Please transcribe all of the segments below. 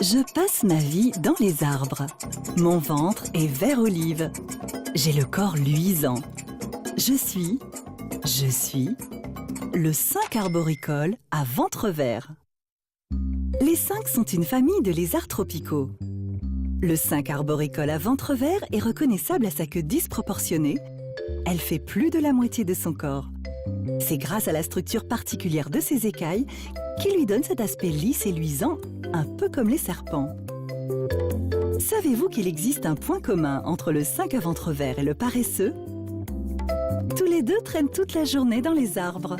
Je passe ma vie dans les arbres. Mon ventre est vert olive. J'ai le corps luisant. Je suis le cinq arboricole à ventre vert. Les cinq sont une famille de lézards tropicaux. Le cinq arboricole à ventre vert est reconnaissable à sa queue disproportionnée. Elle fait plus de la moitié de son corps. C'est grâce à la structure particulière de ses écailles qui lui donne cet aspect lisse et luisant, un peu comme les serpents. Savez-vous qu'il existe un point commun entre le cinq à ventre vert et le paresseux? Tous les deux traînent toute la journée dans les arbres.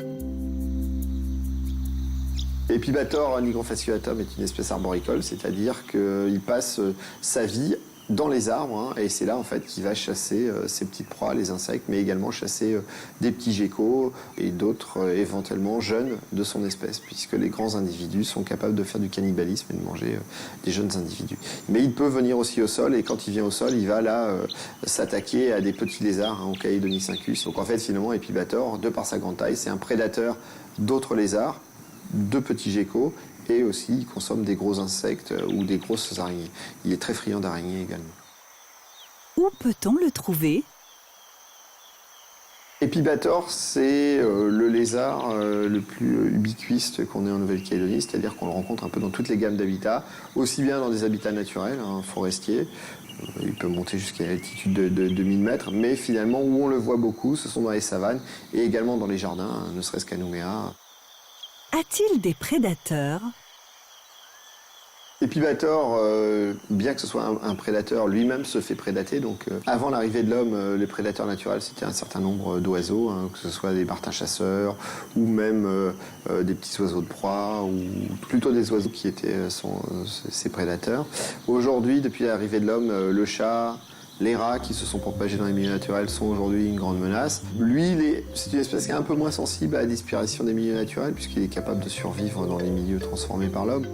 Epibator nigrofasciatum est une espèce arboricole, c'est-à-dire qu'il passe sa vie dans les arbres, et c'est là en fait qu'il va chasser ses petites proies, les insectes, mais également chasser des petits geckos et d'autres éventuellement jeunes de son espèce, puisque les grands individus sont capables de faire du cannibalisme et de manger des jeunes individus. Mais il peut venir aussi au sol, et quand il vient au sol, il va là s'attaquer à des petits lézards, au Caedonicynchus. Donc en fait, finalement, Epibator, de par sa grande taille, c'est un prédateur d'autres lézards, de petits geckos, et aussi il consomme des gros insectes ou des grosses araignées. Il est très friand d'araignées également. Où peut-on le trouver? Epibator, c'est le lézard le plus ubiquiste qu'on ait en Nouvelle-Calédonie, c'est-à-dire qu'on le rencontre un peu dans toutes les gammes d'habitats, aussi bien dans des habitats naturels, forestiers. Il peut monter jusqu'à l'altitude de 1000 mètres, mais finalement où on le voit beaucoup, ce sont dans les savanes et également dans les jardins, ne serait-ce qu'à Nouméa. A-t-il des prédateurs? Epibator, bien que ce soit un prédateur, lui-même se fait prédater. Donc, avant l'arrivée de l'homme, les prédateurs naturels, c'était un certain nombre d'oiseaux, que ce soit des martins chasseurs ou même des petits oiseaux de proie, ou plutôt des oiseaux qui étaient ses prédateurs. Aujourd'hui, depuis l'arrivée de l'homme, le chat, les rats qui se sont propagés dans les milieux naturels sont aujourd'hui une grande menace. Lui, c'est une espèce qui est un peu moins sensible à la disparition des milieux naturels puisqu'il est capable de survivre dans les milieux transformés par l'homme.